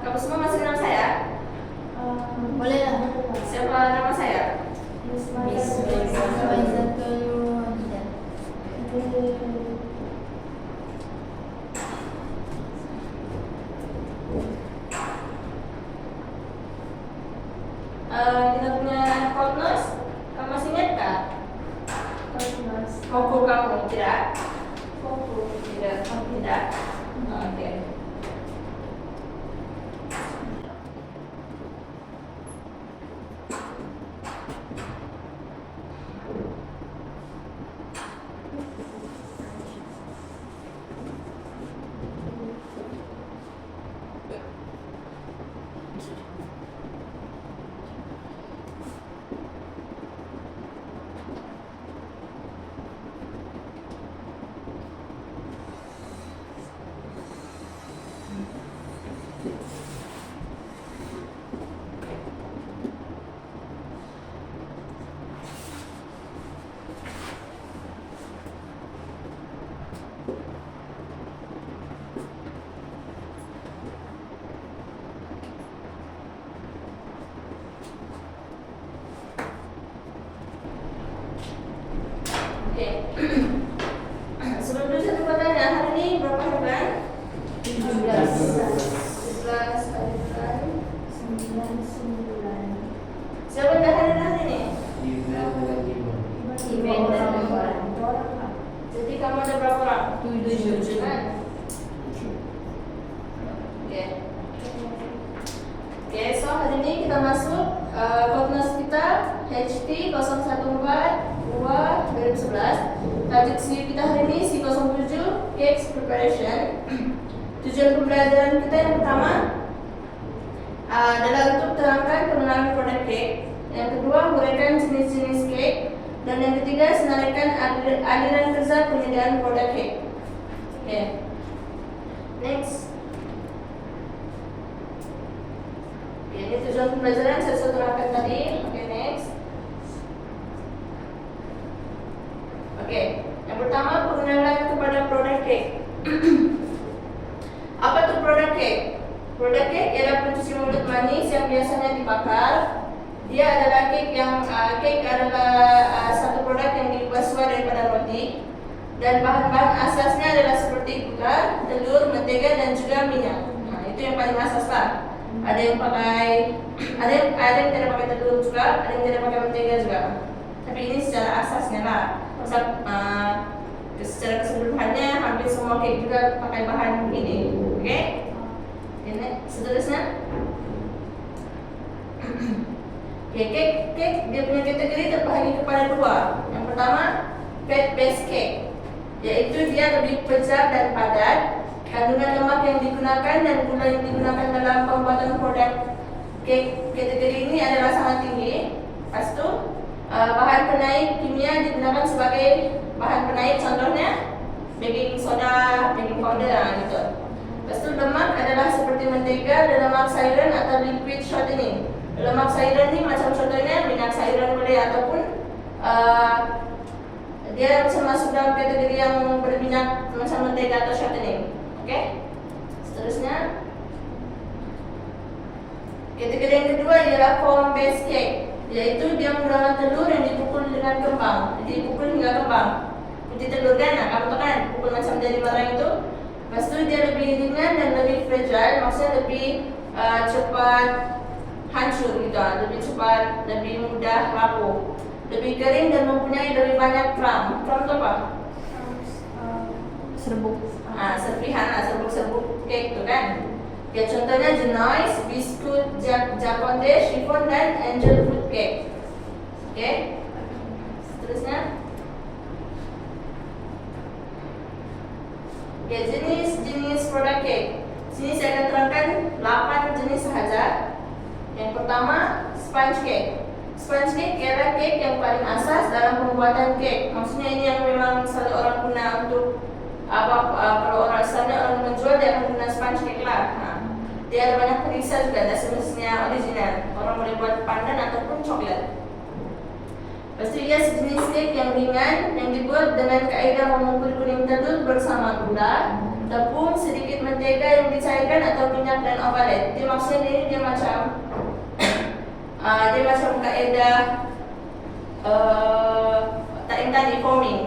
Kamu semua masih kenal saya? Boleh lah. Siapa nama saya? Kita punya Kodnos. Kamu masih ingat kah? Koko kamu tidak? Koko tidak. Tidak. Oke. Oke. Sebelum dulu saya bertanya, hari ini berapa hari bulan? 17 hari bulan 9. Siapa yang hari ini? Jadi kamu ada berapa orang? 7 kan? Oke. Oke, so hari ini kita masuk Kodnos kita HT 014-2-2011. Tajuk CV kita hari ini C07 Cakes Preparation. Tujuan pembelajaran kita yang pertama adalah untuk terangkan pengenalan produk cake. Yang kedua, uraikan jenis-jenis cake. Dan yang ketiga, senaraikan aliran kerja penyediaan produk cake. Oke. Next. Oke, ini tujuan pembelajaran saya sudah terangkan tadi. Oke, next. Oke, yang pertama pengenalan kepada produk cake. Apa itu produk cake? Produk cake ialah pencuci mulut manis yang biasanya dibakar. Dia adalah cake adalah satu produk yang dibuat sesuai daripada roti. Dan bahan-bahan asasnya adalah seperti gula, telur, mentega dan juga minyak. Nah, itu yang paling asas lah. Ada yang tidak pakai telur juga, ada yang tidak pakai mentega juga. Tapi ini secara asasnya lah. Secara keseluruhannya hampir semua cake juga pakai bahan ini. Oke? Ini seterusnya. Oke, cake dia punya kategori terbagi kepada dua. Yang pertama, fat based cake, yaitu dia lebih besar dan padat. Kandungan lemak yang digunakan dan gula yang digunakan dalam pembuatan produk cake kategori ini adalah sangat tinggi. Lepas itu, bahan penaik kimia digunakan sebagai bahan penaik, contohnya baking soda, baking powder, gitu. Lepas itu, lemak adalah seperti mentega dan lemak sayuran atau liquid shortening. Lemak sayuran ini macam contohnya minyak sayuran boleh, ataupun dia bisa masuk dalam kategori yang berminyak macam mentega atau shortening. Oke? Seterusnya, kategori yang kedua ialah foam based cake, yaitu dia menggunakan telur yang dipukul dengan kembang. Jadi dipukul hingga kembang. Putih telur kan, kamu tahu kan, pukul macam dari barang itu. Lepas itu dia lebih ringan dan lebih fragile, maksudnya lebih cepat hancur gitu, lebih cepat, lebih mudah rapuh, lebih kering dan mempunyai lebih banyak crumb. Crumb itu apa? Serbuk. Serpihan, serbuk-serbuk cake itu kan. Ya, contohnya Genoise, biskut, Japonde, chiffon dan angel fruit cake. Oke? Seterusnya. Ya, jenis-jenis produk cake. Sini saya akan terangkan 8 jenis sahaja. Yang pertama, sponge cake. Sponge cake ialah cake yang paling asas dalam pembuatan cake. Maksudnya ini yang memang selalu orang guna untuk kalau orang asalnya orang menjual dia akan guna sponge cake lah. Dia ada banyak perisa juga, dan semestinya original. Orang boleh buat pandan ataupun coklat. Lepas itu ia sejenis cake yang ringan yang dibuat dengan kaedah mengumpul kuning telur bersama gula, tepung, sedikit mentega yang dicairkan atau minyak dan ovalet. Dia maksudnya ini dia macam kaedah tadi foaming.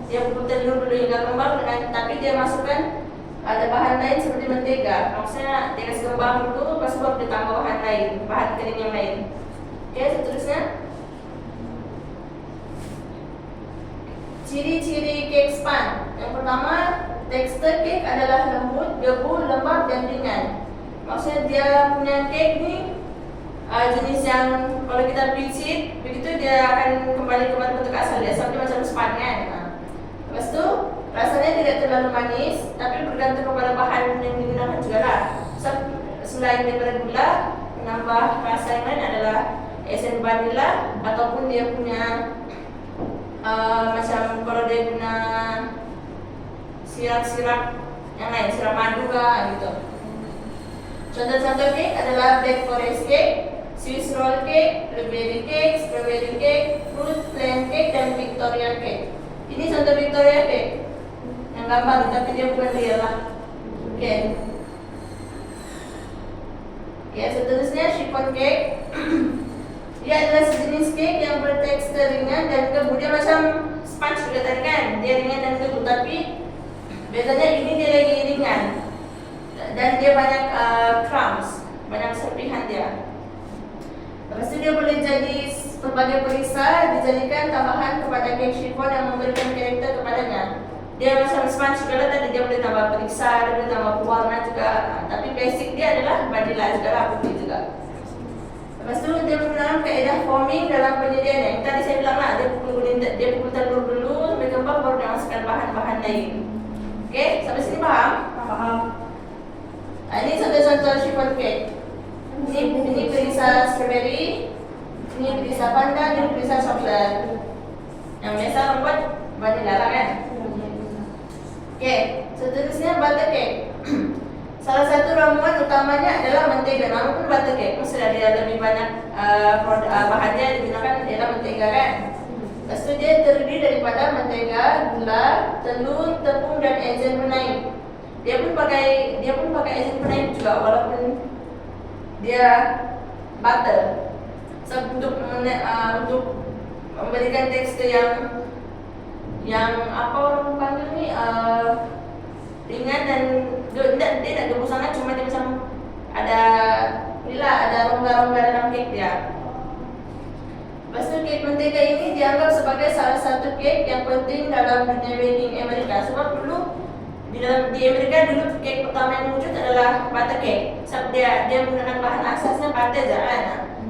Dia pukul telur dulu hingga kembang tapi dia masukkan ada bahan lain seperti mentega. Maksudnya dia kasih kembang dulu, lepas itu baru ditambah bahan lain, bahan kering yang lain. Oke, seterusnya ciri-ciri cake sponge. Yang pertama, tekstur cake adalah lembut, gebu, lembab dan ringan. Maksudnya dia punya cake ni jenis yang kalau kita pijit begitu dia akan kembali kepada bentuk asal dia, seperti macam sponge kan. Lepas itu rasanya tidak terlalu manis, tapi bergantung kepada bahan yang digunakan juga lah. Selain daripada gula, menambah rasa yang lain adalah esen vanilla ataupun dia punya macam kalau dia guna sirap-sirap yang lain, sirap madu lah gitu. Contoh-contoh cake adalah Black Forest cake, Swiss roll cake, blueberry cake, strawberry cake, fruit plain cake, dan Victoria cake. Ini contoh Victoria cake yang gambar, tapi dia bukan real lah. Oke. Ya, seterusnya chiffon cake. Dia adalah sejenis cake yang bertekstur ringan dan gebu. Dia macam sponge juga tadi kan, dia ringan dan gebu, tapi biasanya ini dia lagi ringan dan dia banyak crumbs, banyak serpihan dia. Lepas itu dia boleh jadi berbagai perisa, dijadikan tambahan kepada cake chiffon yang memberikan karakter kepadanya. Dia macam sponge juga tadi, dia boleh tambah perisa, dia boleh tambah warna juga. Tapi basic dia adalah vanilla juga lah, putih juga. Lepas itu dia menggunakan kaedah foaming dalam penyediaannya. Yang tadi saya bilang lah, dia pukul telur dulu sampai kembang baru dia masukkan bahan-bahan lain. Oke, sampai sini paham? Paham. Ini contoh-contoh chiffon cake. Ini perisa strawberry, ini perisa pandan, ini perisa coklat. Yang biasa orang buat vanilla lah kan? Oke, seterusnya butter cake. Salah satu ramuan utamanya adalah mentega. Namun butter cake sudah dia lebih banyak bahannya digunakan adalah mentega kan. Lepas itu dia terdiri daripada mentega, gula, telur, tepung dan enzim penaik. Dia pun pakai enzim penaik juga walaupun dia butter. So, untuk memberikan tekstur yang apa orang panggil ni ringan dan dia tidak gebu sangat, cuma dia macam ada rongga-rongga dalam cake dia. Lepas itu cake mentega ini dianggap sebagai salah satu cake yang penting dalam dunia wedding Amerika. Sebab dulu di Amerika dulu cake pertama yang wujud adalah butter cake. Sebab dia menggunakan bahan asasnya butter aja kan.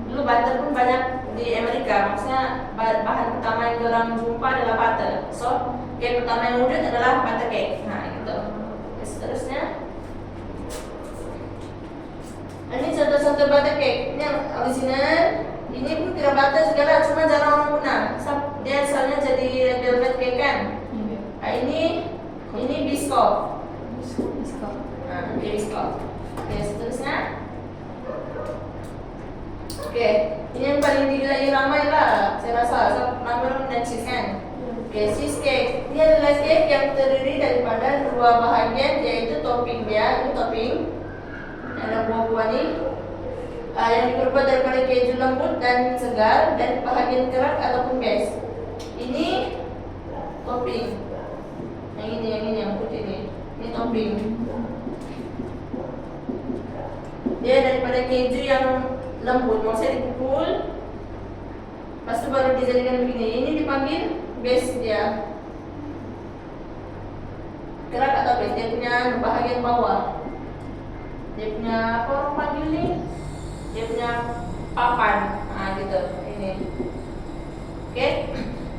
Dulu butter pun banyak di Amerika, maksudnya bahan pertama yang orang jumpa adalah butter. So cake pertama yang wujud adalah butter cake. Nah gitu. Seterusnya ini contoh-contoh butter cake. Ini yang original. Ini pun tidak butter segala, cuma jarang orang guna. Dia asalnya jadi velvet cake kan. Nah, ini biscoff. Nah, ini biscoff. Oke, seterusnya. Oke, ini yang paling ramai lah, saya rasa. Number dan cheese kan. Oke, cheesecake. Ini adalah cake yang terdiri daripada dua bahagian, yaitu topping dia. Ini topping. Ada buah-buah ni. Yang diperbuat daripada keju lembut dan segar dan bahagian kerak ataupun base. Ini topping. Yang ini yang putih ni. Ini topping. Dia daripada keju yang lembut, maksudnya dipukul. Lepas tu baru dijadikan begini. Ini dipanggil base dia. Kerak atau base, dia punya bahagian bawah. Dia punya apa orang panggil ni? Dia punya papan. Gitu. Ini. Oke.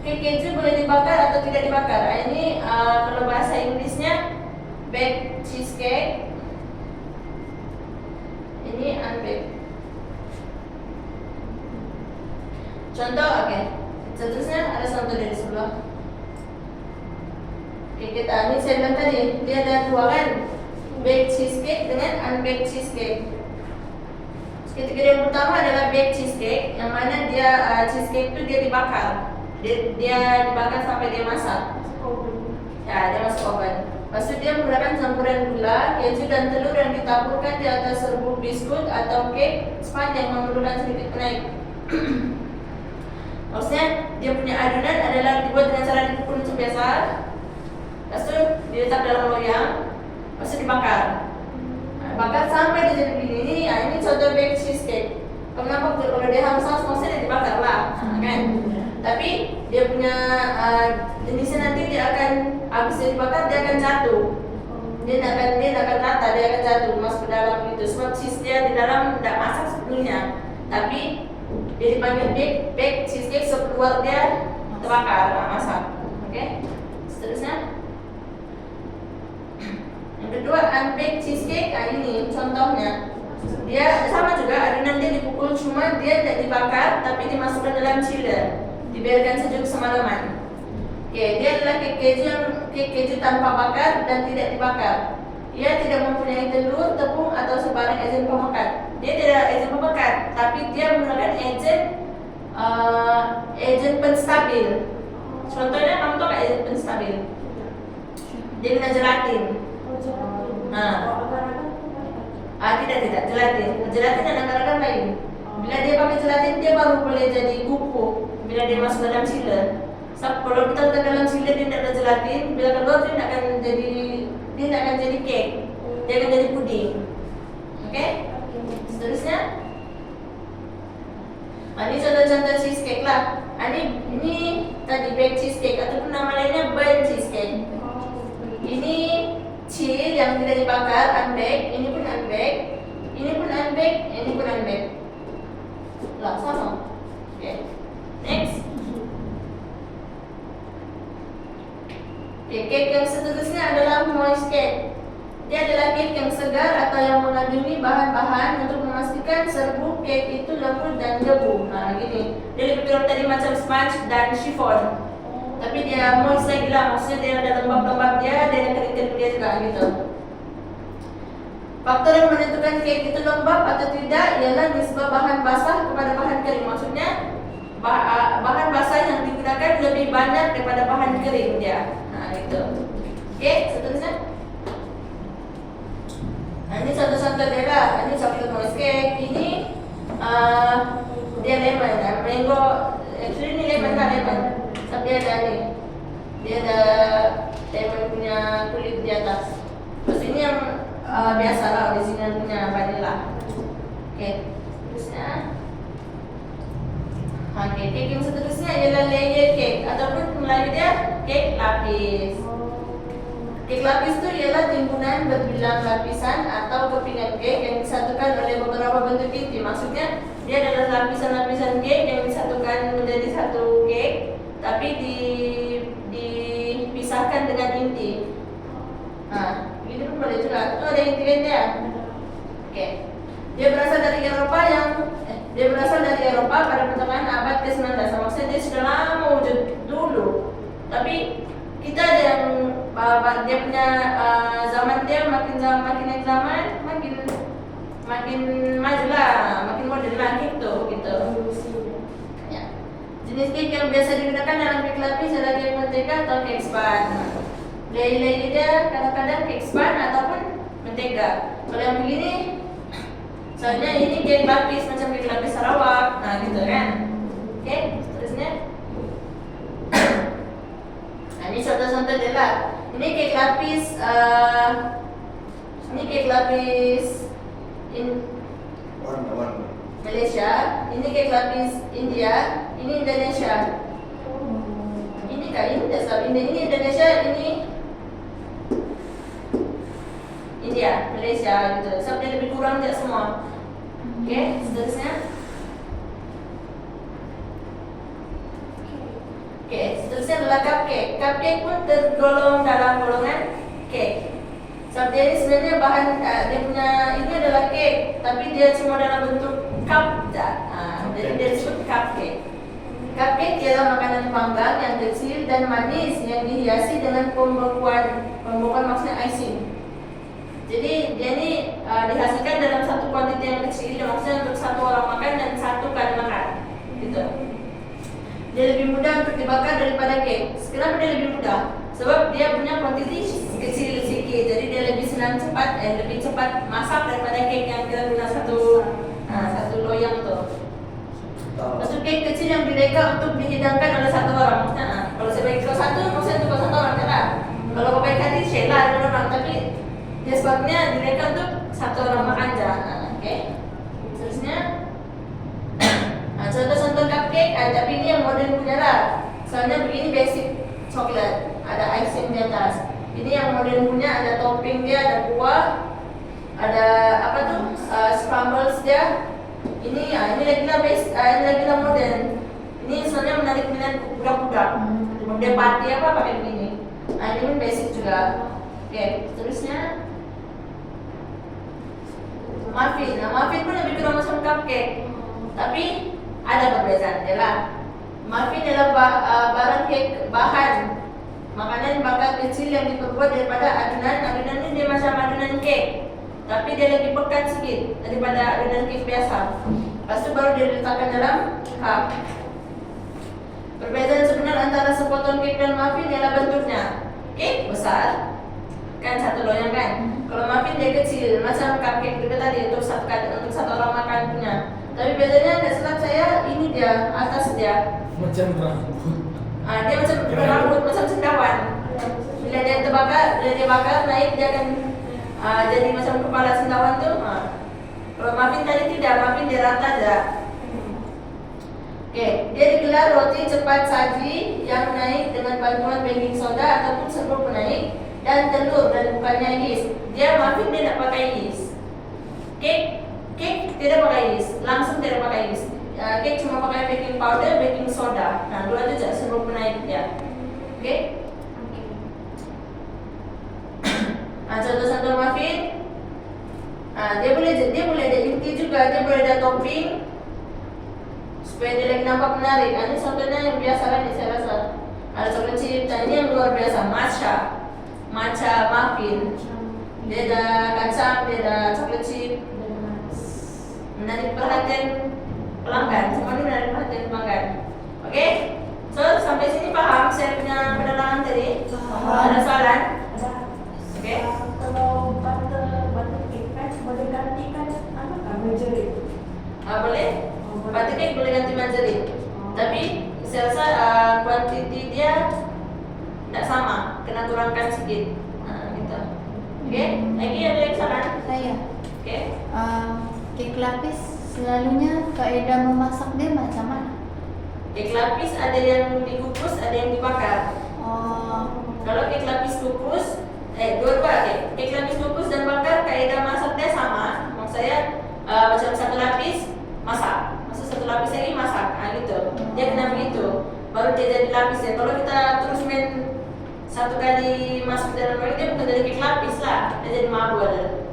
Keju boleh dibakar atau tidak dibakar. Ini kalau bahasa Inggrisnya baked cheesecake. Ini unbaked. Contoh, oke. Seterusnya ada contoh dari sebelah. Oke, kita ini saya bilang tadi dia ada dua kan, baked cheesecake dengan unbaked cheesecake. Kategori yang pertama adalah baked cheesecake, yang mana dia cheesecake itu dia dibakar, dia dibakar sampai dia masak. Ya, dia masuk oven. Maksud dia menggunakan campuran gula, keju dan telur yang ditaburkan di atas serbuk biskut atau cake sponge yang memerlukan sedikit naik. Maksudnya dia punya adonan adalah dibuat dengan cara dipukul biasa, lepas itu diletak dalam loyang, lepas itu dibakar. Bakar sampai dia jadi begini. Ini contoh baked cheesecake. Kenapa kalau dia hangus maksudnya dibakar lah, kan? Tapi dia punya jenisnya nanti dia akan habis dibakar dia akan jatuh. Dia tidak akan rata, dia akan jatuh masuk ke dalam gitu. Sebab cheese dia di dalam tidak masak sebelumnya. Tapi dia dipanggil baked cheesecake sekeluar dia terbakar, masak. Oke? Seterusnya. Yang kedua unbaked cheesecake, ini contohnya. Dia sama juga adonan dia dipukul, cuma dia tidak dibakar tapi dimasukkan dalam chiller, dibiarkan sejuk semalaman. Oke, dia adalah cake keju tanpa bakar dan tidak dibakar. Ia tidak mempunyai telur, tepung atau sebarang agen pemekat. Dia tidak agen pemekat, tapi dia menggunakan agen penstabil. Contohnya kamu tahu nggak agen penstabil? Dia guna gelatin. Tidak gelatin. Gelatin dan agar-agar lain. Bila dia pakai gelatin dia baru boleh jadi bubuk. Bila dia masuk dalam chiller. Kalau kita letak dalam chiller dia tidak ada gelatin, bila keluar dia tidak akan jadi cake. Dia akan jadi puding. Oke? Seterusnya. Ini contoh-contoh cheesecake lah. Ini tadi baked cheesecake ataupun nama lainnya burnt cheesecake. Ini cheese yang tidak dibakar, unbaked, ini pun unbaked, ini pun unbaked, ini pun unbaked. Lah, sama. Oke. Next. Cake yang seterusnya adalah moist cake. Dia adalah cake yang segar atau yang mengandungi bahan-bahan untuk memastikan serbuk cake itu lembut dan debu. Gini. Dia lebih kurang tadi macam sponge dan chiffon. Tapi dia moist lagi lah, maksudnya dia ada lembab-lembab dia ada kering-kering dia juga gitu. Faktor yang menentukan cake itu lembab atau tidak ialah nisbah bahan basah kepada bahan kering. Maksudnya bahan basah yang digunakan lebih banyak daripada bahan kering dia. Gitu. Oke, seterusnya. Ini contoh-contoh dia lah. Ini chocolate moist cake. Ini dia lemon, mango. Actually ini lemon kan lemon. Tapi dia ada lemon punya kulit di atas. Terus ini yang biasa lah, original punya vanilla. Oke, terusnya. Cake yang seterusnya ialah layer cake ataupun Melayu dia cake lapis. Cake lapis itu ialah timbunan berbilang lapisan atau kepingan cake yang disatukan oleh beberapa bentuk inti. Maksudnya dia adalah lapisan-lapisan cake yang disatukan menjadi satu cake, tapi dipisahkan dengan inti. Ini pun boleh juga. Itu ada inti-intinya. Oke. Dia berasal dari Eropa pada pertengahan abad ke-19. Maksudnya dia sudah lama wujud dulu. Tapi kita ada yang dia punya zaman dia makin maju lah, makin modern lah gitu. Ya. Jenis cake yang biasa digunakan dalam cake lapis adalah cake mentega atau cake span. Layer dia kadang-kadang cake span ataupun mentega. Kalau yang begini, soalnya ini cake lapis macam cake lapis Sarawak, gitu kan. Oke, seterusnya. Ini contoh-contoh dia lah. Ini cake lapis Malaysia. Ini cake lapis India. Ini Indonesia. Ini Indonesia. Ini India, Malaysia gitu. Sampai lebih kurang dia semua. Oke, seterusnya. Oke, seterusnya adalah cupcake. Cupcake pun tergolong dalam golongan cake. Sebab dia ini sebenarnya bahan dia punya ini adalah cake, tapi dia cuma dalam bentuk cup. Jadi dia disebut cupcake. Cupcake ialah makanan panggang yang kecil dan manis yang dihiasi dengan pembekuan maksudnya icing. Jadi dia ini dihasilkan dalam satu kuantiti yang kecil, maksudnya untuk satu orang makan dan satu kali makan, gitu. Dia lebih mudah untuk dibakar daripada cake. Kenapa dia lebih mudah? Sebab dia punya kuantiti kecil sedikit, jadi dia lebih lebih cepat masak daripada cake yang kita guna satu loyang tuh. Maksud cake kecil yang direka untuk dihidangkan oleh satu orang. Kalau sebagai kau satu, maksudnya untuk satu orang kan? Kalau kau baik hati, share lah dengan orang. Tapi dia sebabnya direka untuk satu orang makan aja. Oke. Terusnya, contoh-contoh cupcake. Tapi ini yang modern punya lah. Soalnya begini basic coklat, ada icing di atas. Ini yang modern punya, ada topping dia, ada buah, ada apa tuh scrambles dia. Ini lagi lah modern. Ini soalnya menarik minat budak-budak. Model party apa pakai begini. Ini pun basic juga. Oke, terusnya muffin. Muffin pun lebih kurang macam cupcake, tapi ada perbedaan dia lah. Muffin adalah barang cake bahan makanan bakar kecil yang diperbuat daripada adonan ini dia macam adonan cake, tapi dia lebih pekat sedikit daripada adonan cake biasa. Lepas itu baru dia diletakkan dalam cup. Perbedaan sebenarnya antara sepotong cake dan muffin ialah bentuknya. Cake besar, kan satu loyang kan. Kalau muffin dia kecil, macam cupcake juga tadi untuk satu orang makan punya. Tapi bedanya tidak silap saya, ini dia atas dia macam rambut. Dia macam rambut, macam cendawan. Bila dia bakar naik dia akan jadi macam kepala cendawan tu. Kalau muffin tadi tidak, muffin dia rata aja. Oke, dia digelar roti cepat saji yang naik dengan bantuan baking soda ataupun serbuk penaik dan telur dan bukannya yeast. Dia muffin dia tidak pakai yeast. Cake tidak pakai yeast, langsung tidak pakai yeast. Cake cuma pakai baking powder, baking soda. Nah, dua itu serbuk penaik dia. Oke? Contoh-contoh muffin. Dia boleh ada inti juga, dia boleh ada topping supaya dia lagi nampak menarik. Ini contohnya yang biasa kan saya rasa. Ada coklat chip, ini yang luar biasa, matcha muffin. Dia ada kacang, dia ada coklat chip. Menarik perhatian pelanggan, semua ini menarik perhatian pelanggan. Oke? So, sampai sini paham saya punya penerangan tadi? Ada soalan? Oke? Kalau butter cake kan boleh gantikan margarine. Boleh? Butter cake boleh ganti margarine. Tapi saya rasa kuantiti dia tidak sama, kena kurangkan sedikit. Gitu. Oke? Lagi ada yang saran? Saya. Oke? Cake lapis selalunya kaidah memasak dia macam mana? Cake lapis ada yang dikukus, ada yang dibakar. Kalau cake lapis kukus, dua-dua cake lapis kukus dan bakar kaidah masaknya sama. Maksud saya macam satu lapis masak, maksud satu lapis lagi masak, gitu. Dia kena begitu, baru dia jadi lapis ya. Kalau kita terus main satu kali masuk dalam lagi, dia bukan dari cake lapis lah, dia jadi mabul.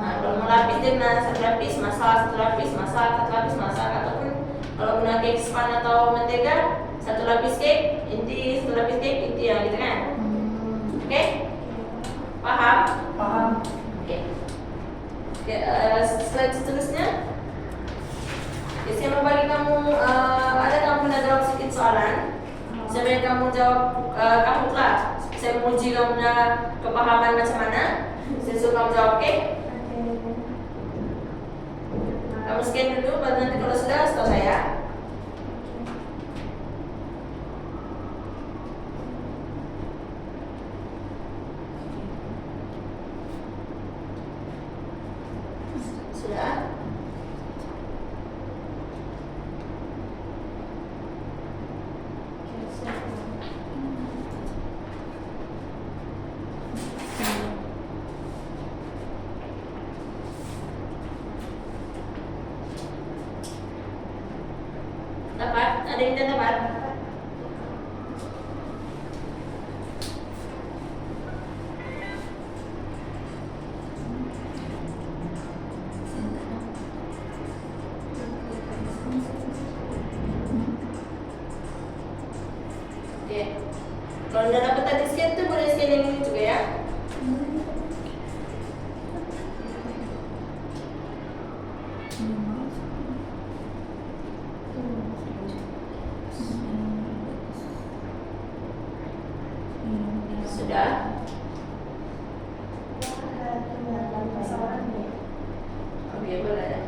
Kalau mau lapis dia kena satu lapis masak, satu lapis masak, satu lapis masak, ataupun kalau guna cake span atau mentega, satu lapis cake inti, satu lapis cake inti yang gitu kan. Oke? Paham? Paham. Oke. Slide seterusnya. Saya mau bagi kamu, ada kamu pernah jawab sedikit soalan. Saya bagi kamu jawab, kamu telah. Saya menguji kamu punya kepahaman macam mana. Saya suruh kamu jawab, oke? Kamu scan dulu, baru nanti kalau sudah, setahu saya. Sudah? Dapat? Ada yang tidak dapat? udah dapat tadi scan tuh boleh scan yang ini juga ya. Sudah. Oke, boleh.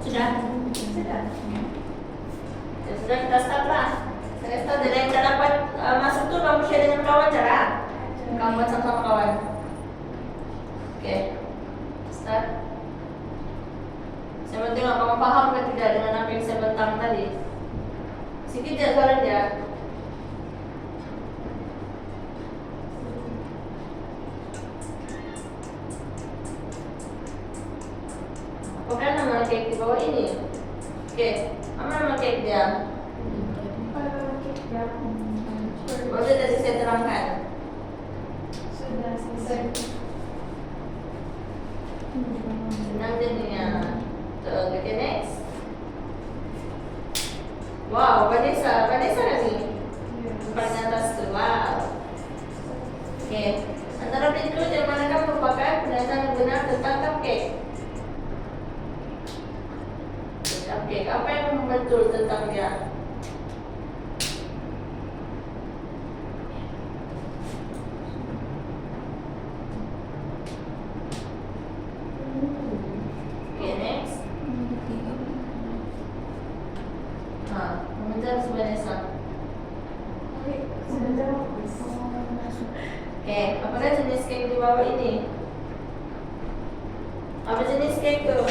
Sudah? Sudah. Ya sudah, kita start lah. Saya start dari yang udah dapat masuk tuh kamu share dengan kawan cara. Kamu buat sama kawan. Oke. Start. Saya mau tengok kamu paham atau tidak dengan apa yang saya bentang tadi. Sedikit ya suaranya. Bukan nama cake di bawah ini. Oke, apa nama cake dia? Boleh tadi saya terangkan. Sudah selesai. Senang jadinya. Tuh, oke, next. Wow, Vanessa kan nih? Paling atas tuh, wow. Oke, antara berikut yang manakah merupakan pernyataan yang benar tentang cupcake? Cupcake, apa yang betul tentang dia? Oke, next. Komentar Vanessa. Oke, apakah jenis cake di bawah ini? Apa jenis cake tuh?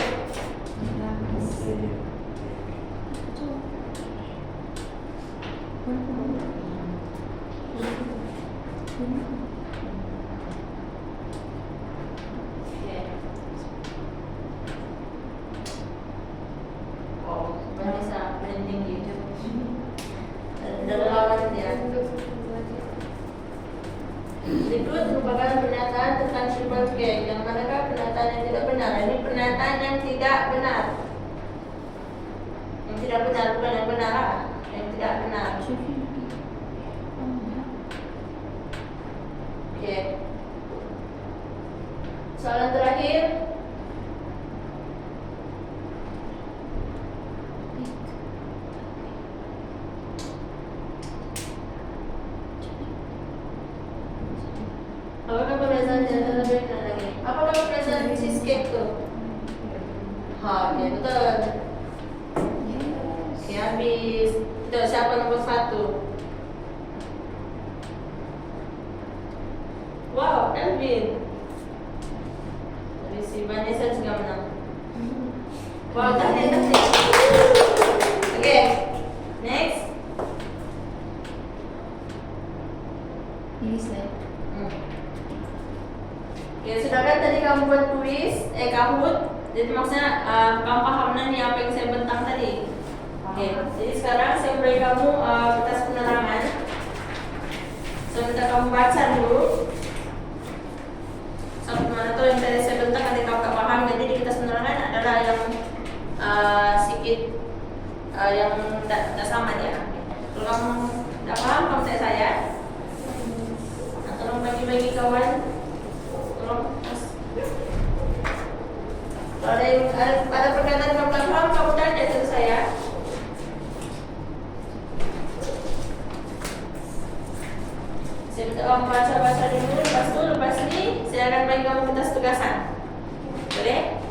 Oke. Oh, Vanessa paling tinggi. Ada lawan dia. Berikut merupakan pernyataan tentang triple cake. Yang manakah pernyataan yang tidak benar? Ini pernyataan yang tidak benar. Yang tidak benar bukan yang benar. Yang tidak benar. Oke. Soalan terakhir. Apakah perbedaan di antara lebih benar lagi? Apakah perbedaan cheesecake tuh? Oke, betul. Oke, habis. Itu siapa nomor 1? Wow, Elvin. Dari si Vanessa juga menang. Wow, tadi. Oke, next. Ini slide. Ya sudah kan tadi kamu buat kuis, Kahoot. Jadi maksudnya kamu paham nih apa yang saya bentang tadi. Oke, jadi sekarang saya beri kamu kertas penerangan. Saya minta kamu baca dulu. Sampai mana tuh yang tadi saya bentang nanti kamu tak paham. Jadi di kertas penerangan adalah yang sedikit yang tidak sama ya. Kalau kamu tidak paham, kamu tanya saya. Nah, tolong bagi-bagi kawan. Kalau ada perkataan kamu tak paham, kamu tanya ke saya. Saya minta kamu baca-baca dulu, lepas ini saya akan bagi kamu kertas tugasan. Boleh?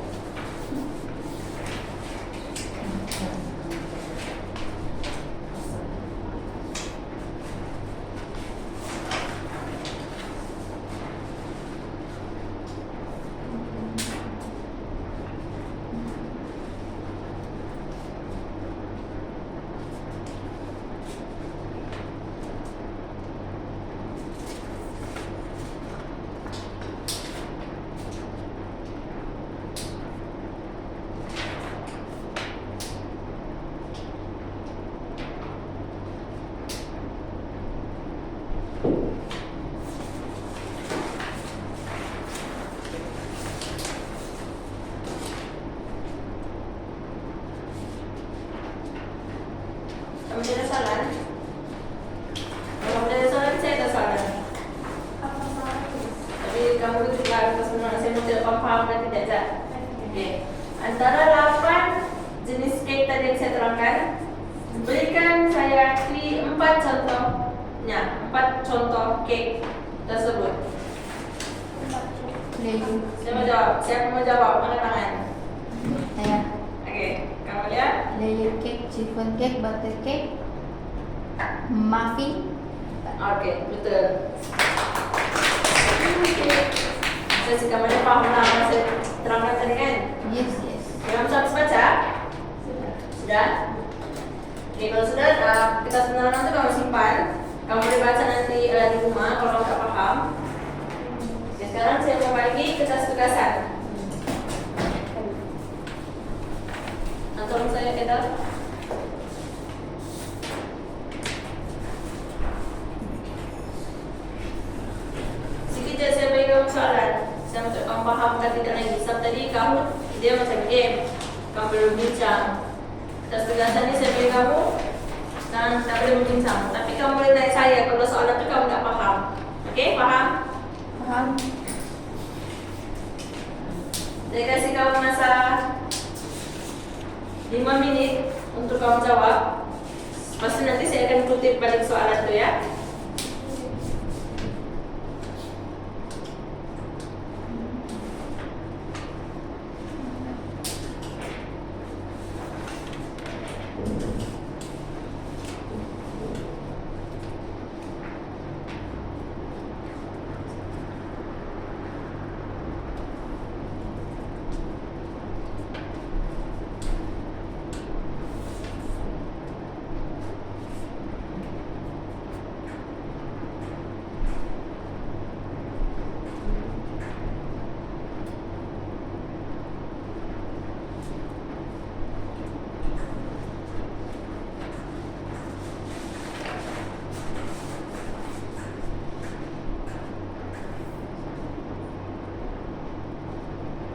empat contoh cake tersebut. Layer. Siapa mau jawab? Angkat tangan. Saya. Oke, kamu lihat. Layer cake, chiffon cake, butter cake, muffin. Oke, betul. Oke. Saya sih kamarnya paham lah, saya terangkan tadi kan. Yes, yes. Kamu habis baca? Sudah? Oke, kalau sudah, kita sebenarnya nanti kamu simpan. Kamu boleh baca nanti di rumah kalau kamu tak paham. Oke, sekarang saya mau bagi ke tugas-tugasan. Nah, tolong saya kita. Sedikit saya bagi kamu soalan. Saya untuk kamu paham kan tidak lagi. Sebab tadi kamu dia macam game. Kamu belum bincang. Tugas-tugasan ini saya bagi kamu. Dan tak boleh berbincang. Tapi kamu boleh tanya saya kalau soalan itu kamu tak paham. Oke, paham? Paham? Saya kasih kamu masa 5 menit untuk kamu jawab. Pasti nanti saya akan kutip balik soalan itu ya.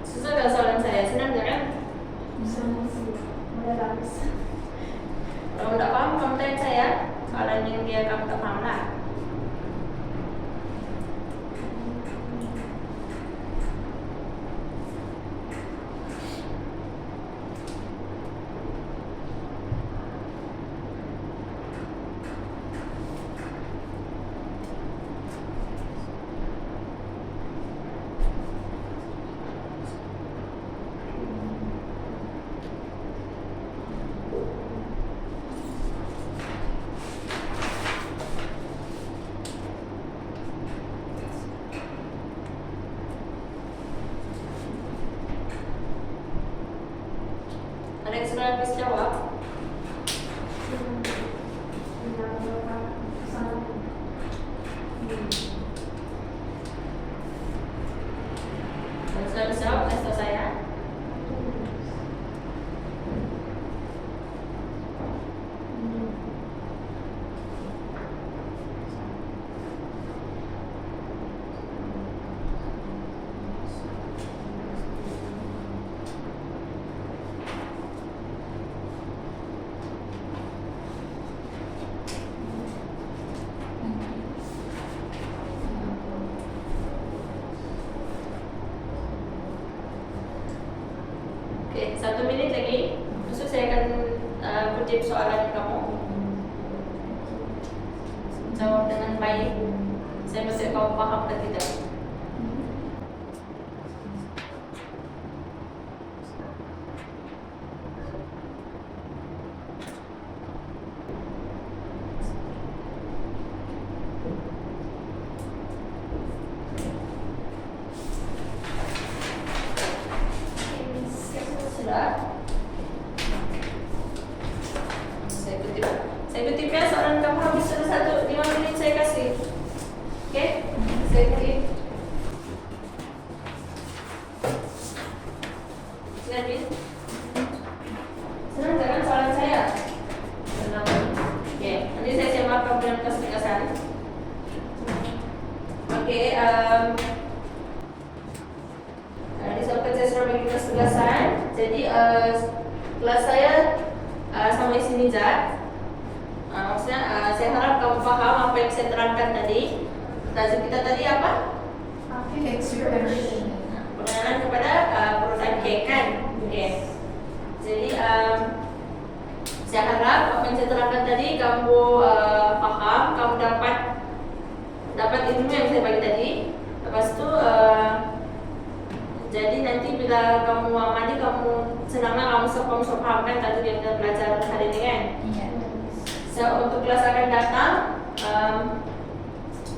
Susah gak soalan saya? Senang gak kan? Kalau tidak paham, kamu tanya saya. Soalan yang dia kamu tak paham lah. Ada yang sudah habis jawab? Kalau sudah bisa jawab, kasih tahu saya. Oke, 1 menit lagi. Besok saya akan kutip soalan kamu. Jawab dengan baik. Saya mesti kamu paham atau tidak. Sudah? Saya kutip ya, soalan kamu habis sudah 5 menit saya kasih. Oke? Saya kutip. Silakan. Senang jangan soalan saya? Senang. Oke, nanti saya simak kamu dengan tugas-tugasan. Oke, disebabkan saya sudah bagi tugas-tugasan. Jadi kelas saya sama isi Nizat. Maksudnya saya harap kamu paham apa yang saya terangkan tadi. Tajuk kita tadi apa? Cake preparation. Pengenalan kepada produk cake kan? Oke. Jadi Saya harap apa yang saya terangkan tadi kamu paham, kamu dapat ilmu yang saya bagi tadi. Lepas itu jadi nanti bila kamu amali, kamu senangnya kamu pahamkan tadi yang kita belajar hari ini kan. Iya. So, untuk kelas akan datang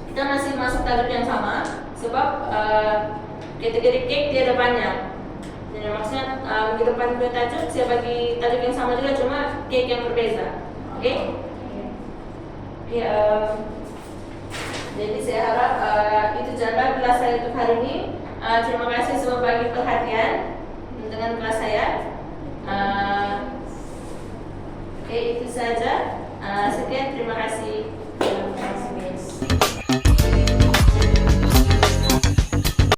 kita masih masuk tajuk yang sama sebab kategori cake dia ada banyak. Jadi maksudnya minggu depan dua tajuk saya bagi tajuk yang sama juga cuma cake yang berbeza. Oke? Jadi saya harap itu jaga kelas saya untuk hari ini. Terima kasih semua bagi perhatian dengan kelas saya. Oke, itu saja. Sekian, terima kasih.